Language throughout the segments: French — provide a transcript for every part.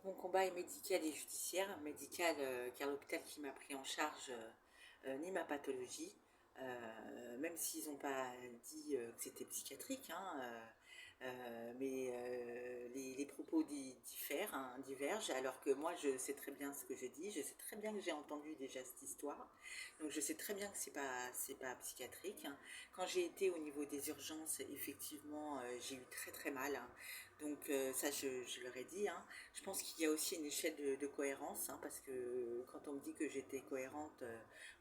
Donc mon combat est médical et judiciaire. Médical, car l'hôpital qui m'a pris en charge nie ma pathologie, même s'ils n'ont pas dit que c'était psychiatrique, hein, mais les propos diffèrent, hein, divergent, alors que moi je sais très bien ce que je dis, je sais très bien que j'ai entendu déjà cette histoire, donc je sais très bien que c'est pas psychiatrique. Quand j'ai été au niveau des urgences, effectivement, j'ai eu très très mal, hein. Donc ça je leur ai dit, hein. Je pense qu'il y a aussi une échelle de cohérence, hein, parce que quand on me dit que j'étais cohérente,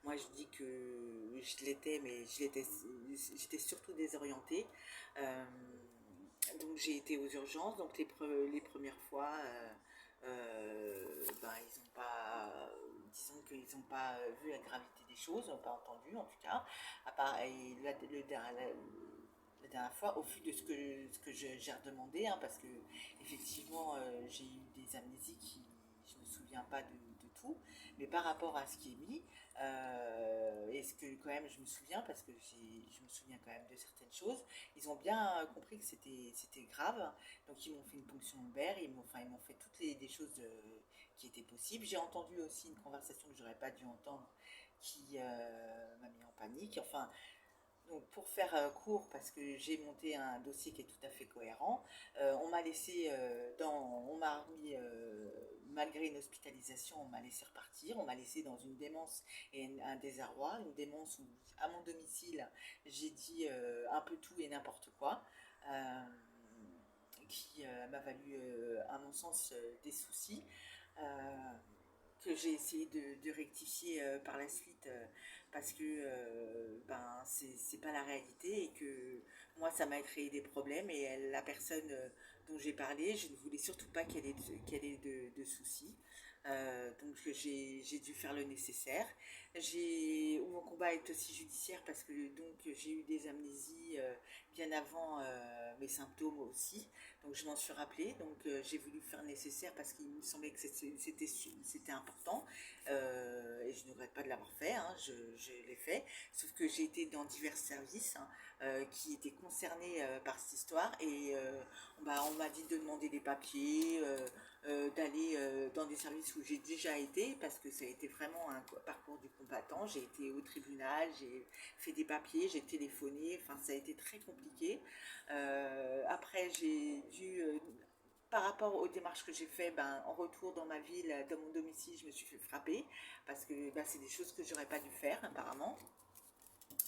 moi je dis que je l'étais, mais j'étais surtout désorientée. Euh, donc j'ai été aux urgences, donc les premières fois, ben, ils n'ont pas, disons qu'ils n'ont pas vu la gravité des choses, n'ont pas entendu en tout cas. À part, et la dernière fois, au vu de ce que j'ai redemandé, hein, parce que effectivement j'ai eu des amnésies qui, je me souviens pas de tout, mais par rapport à ce qui est mis, et ce que quand même je me souviens, parce que je me souviens quand même de certaines choses, ils ont bien compris que c'était grave, donc ils m'ont fait une ponction lombaire, ils m'ont fait toutes des choses qui étaient possibles. J'ai entendu aussi une conversation que j'aurais pas dû entendre qui m'a mis en panique. Enfin, donc pour faire court, parce que j'ai monté un dossier qui est tout à fait cohérent, on m'a laissé on m'a remis, malgré une hospitalisation, on m'a laissé repartir, on m'a laissé dans une démence et un désarroi, une démence où à mon domicile j'ai dit un peu tout et n'importe quoi, euh, qui m'a valu à mon sens des soucis. Euh, que j'ai essayé de rectifier par la suite, parce que ben c'est pas la réalité, et que moi ça m'a créé des problèmes, et la personne dont j'ai parlé, je ne voulais surtout pas qu'elle ait de soucis. Donc j'ai dû faire le nécessaire. Mon combat est aussi judiciaire, parce que donc j'ai eu des amnésies bien avant mes symptômes aussi, donc je m'en suis rappelée, donc j'ai voulu faire le nécessaire parce qu'il me semblait que c'était important, et je ne regrette pas de l'avoir fait, hein, je l'ai fait, sauf que j'ai été dans divers services, hein, qui étaient concernés par cette histoire, et on m'a dit de demander des papiers, d'aller dans des services où j'ai déjà été, parce que ça a été vraiment un parcours du combattant. J'ai été au tribunal, j'ai fait des papiers, j'ai téléphoné, enfin ça a été très compliqué. Après j'ai dû par rapport aux démarches que j'ai fait, ben, en retour dans ma ville, dans mon domicile, je me suis fait frapper, parce que ben, c'est des choses que j'aurais pas dû faire apparemment.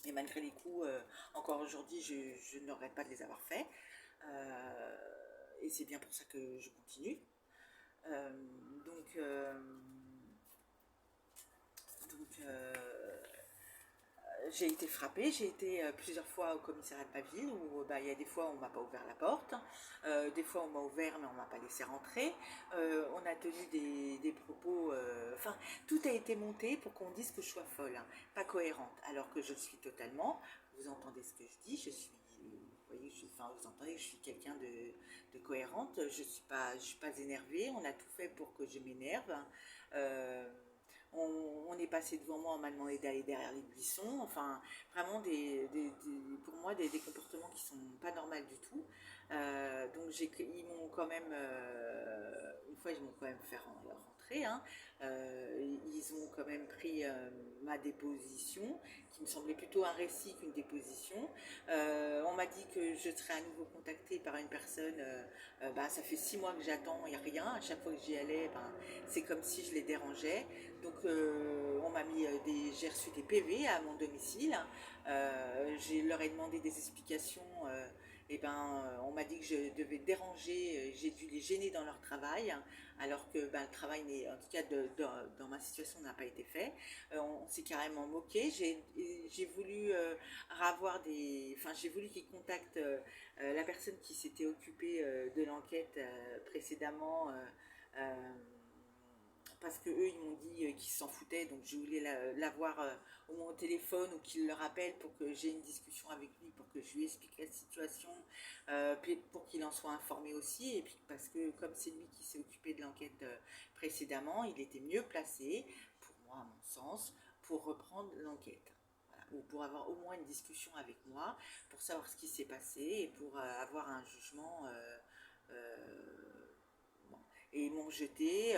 Et malgré les coups, encore aujourd'hui, je ne regrette pas de les avoir faits. Euh, et c'est bien pour ça que je continue. Euh, donc, euh, donc, j'ai été frappée, j'ai été plusieurs fois au commissariat de ma ville, où bah, il y a des fois on m'a pas ouvert la porte, des fois on m'a ouvert mais on m'a pas laissé rentrer, on a tenu des propos, enfin tout a été monté pour qu'on dise que je sois folle, hein, pas cohérente, alors que je suis totalement, vous entendez ce que je dis, vous voyez, enfin, vous entendez que je suis quelqu'un de cohérente, je suis pas énervée, on a tout fait pour que je m'énerve, hein. On est passé devant moi, on m'a demandé d'aller derrière les buissons, enfin vraiment pour moi des comportements qui sont pas normaux du tout. Donc ils m'ont quand même, une fois ils m'ont quand même fait rentrer, hein. Ils ont quand même pris ma déposition, qui me semblait plutôt un récit qu'une déposition. On m'a dit que je serais à nouveau contactée par une personne, bah, ça fait 6 mois que j'attends, il n'y a rien, à chaque fois que j'y allais, ben, c'est comme si je les dérangeais. Donc j'ai reçu des PV à mon domicile. Je leur ai demandé des explications. Et ben, on m'a dit que je devais déranger, j'ai dû les gêner dans leur travail, alors que ben, le travail, en tout cas dans ma situation, n'a pas été fait. On s'est carrément moqué. J'ai voulu enfin, j'ai voulu qu'ils contactent la personne qui s'était occupée de l'enquête précédemment. Euh, Parce que eux ils m'ont dit qu'ils s'en foutaient, donc je voulais l'avoir au moins au téléphone, ou qu'il le rappelle pour que j'ai une discussion avec lui, pour que je lui explique la situation, puis pour qu'il en soit informé aussi, et puis parce que comme c'est lui qui s'est occupé de l'enquête précédemment, il était mieux placé, pour moi à mon sens, pour reprendre l'enquête. Voilà. Ou pour avoir au moins une discussion avec moi, pour savoir ce qui s'est passé, et pour avoir un jugement. Euh, bon. et ils m'ont jeté,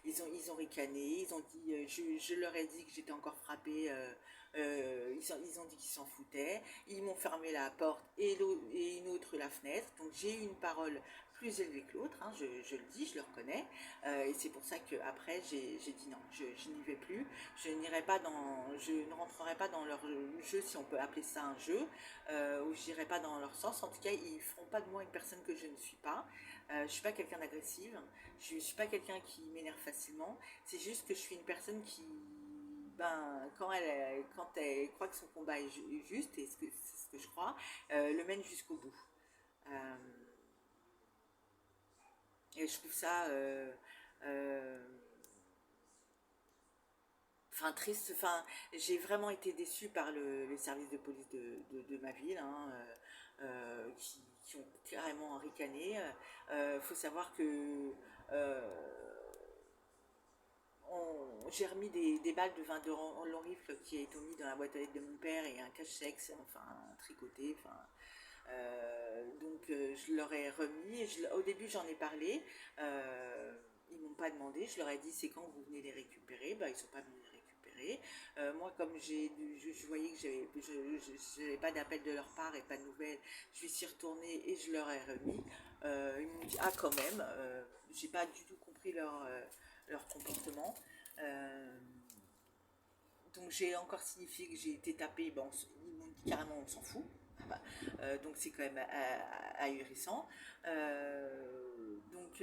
ils ont ricané, ils ont dit, je leur ai dit que j'étais encore frappée, ils ont dit qu'ils s'en foutaient, ils m'ont fermé la porte et une autre la fenêtre, donc j'ai eu une parole plus élevée que l'autre, hein, je le dis, je le reconnais, et c'est pour ça qu'après j'ai dit non, je n'y vais plus, je ne rentrerai pas dans leur jeu, si on peut appeler ça un jeu, ou je n'irai pas dans leur sens, en tout cas ils ne feront pas de moi une personne que je ne suis pas, je ne suis pas quelqu'un d'agressive, je ne suis pas quelqu'un qui m'énerve facilement, c'est juste que je suis une personne qui, ben, quand elle croit que son combat est juste, et c'est ce que je crois, le mène jusqu'au bout. Euh, et je trouve ça euh, enfin triste, enfin j'ai vraiment été déçue par le service de police de ma ville, hein, qui ont carrément ricané. Faut savoir que j'ai remis des balles de 20 de long rifle qui été mis dans la boîte aux lettres de mon père et un cache-sexe, enfin tricoté, enfin donc je leur ai remis. Au début j'en ai parlé. Ils m'ont pas demandé. Je leur ai dit c'est quand vous venez les récupérer. Bah ils sont pas venus les récupérer. Moi comme je voyais que je n'avais pas d'appel de leur part et pas de nouvelles, je suis retournée et je leur ai remis. Ils m'ont dit ah quand même. J'ai pas du tout compris leur comportement. Euh, donc j'ai encore signifié que j'ai été tapée. Bon, ils m'ont dit carrément on s'en fout. Donc c'est quand même ahurissant. Donc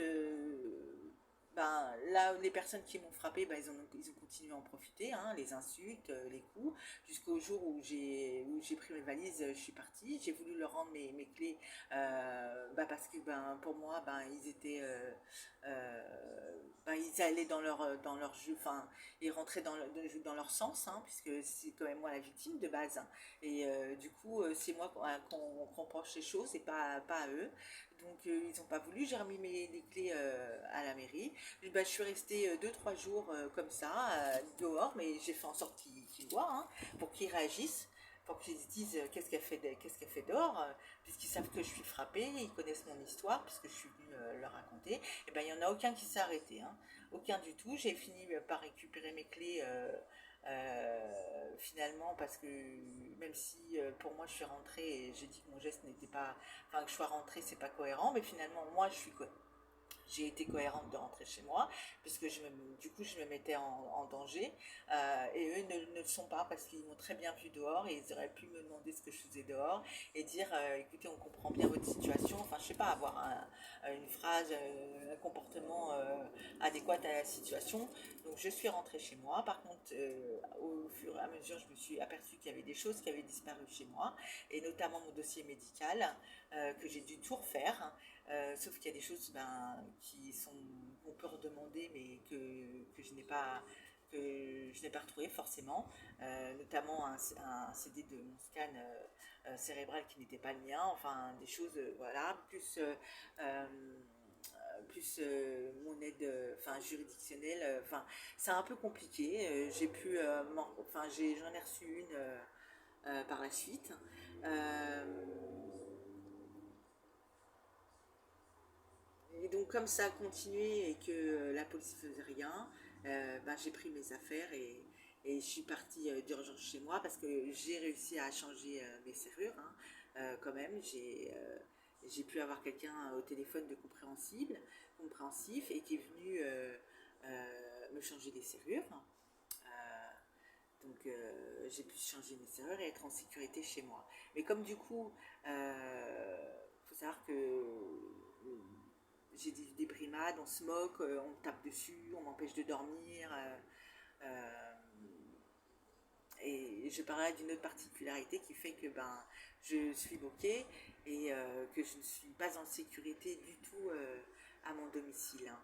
ben, là, les personnes qui m'ont frappé, ben, ils ont continué à en profiter, hein, les insultes, les coups, jusqu'au jour où j'ai pris mes valises, je suis partie. J'ai voulu leur rendre mes clés, ben, parce que ben, pour moi, ben, ben, ils allaient dans leur jeu, enfin, ils rentraient dans leur sens, hein, puisque c'est quand même moi la victime de base, hein. Et du coup, c'est moi qu'on reproche les choses et pas à eux. Donc ils n'ont pas voulu, j'ai remis les clés à la mairie. Bah, je suis restée 2-3 jours comme ça, dehors, mais j'ai fait en sorte qu'ils voient, hein, pour qu'ils réagissent, pour qu'ils se disent qu'est-ce qu'elle fait dehors, puisqu'ils savent que je suis frappée, ils connaissent mon histoire, puisque je suis venue leur raconter. Et ben il n'y en a aucun qui s'est arrêté, hein, aucun du tout. J'ai fini par récupérer mes clés. Finalement, parce que même si pour moi je suis rentrée et j'ai dit que mon geste n'était pas, enfin que je sois rentrée c'est pas cohérent, mais finalement moi j'ai été cohérente de rentrer chez moi, puisque du coup, je me mettais en danger. Et eux ne le sont pas, parce qu'ils m'ont très bien vu dehors, et ils auraient pu me demander ce que je faisais dehors, et dire, écoutez, on comprend bien votre situation, enfin, je sais pas, avoir une phrase, un comportement adéquat à la situation. Donc, je suis rentrée chez moi. Par contre, au fur et à mesure, je me suis aperçue qu'il y avait des choses qui avaient disparu chez moi, et notamment mon dossier médical, que j'ai dû tout refaire. Sauf qu'il y a des choses qu'on peut redemander, mais que je n'ai pas retrouvé forcément, notamment un CD de mon scan cérébral qui n'était pas le mien, enfin des choses, voilà, plus mon aide enfin juridictionnelle, enfin c'est un peu compliqué. J'en ai reçu une par la suite. Euh, Et donc comme ça a continué et que la police ne faisait rien, ben, j'ai pris mes affaires et je suis partie d'urgence chez moi parce que j'ai réussi à changer mes serrures, hein. Quand même, j'ai pu avoir quelqu'un au téléphone de compréhensif et qui est venu me changer les serrures. Donc j'ai pu changer mes serrures et être en sécurité chez moi. Mais comme du coup, faut savoir que j'ai des brimades, on se moque, on me tape dessus, on m'empêche de dormir. Euh, et je parlerai d'une autre particularité qui fait que ben, je suis bloquée et que je ne suis pas en sécurité du tout à mon domicile, hein.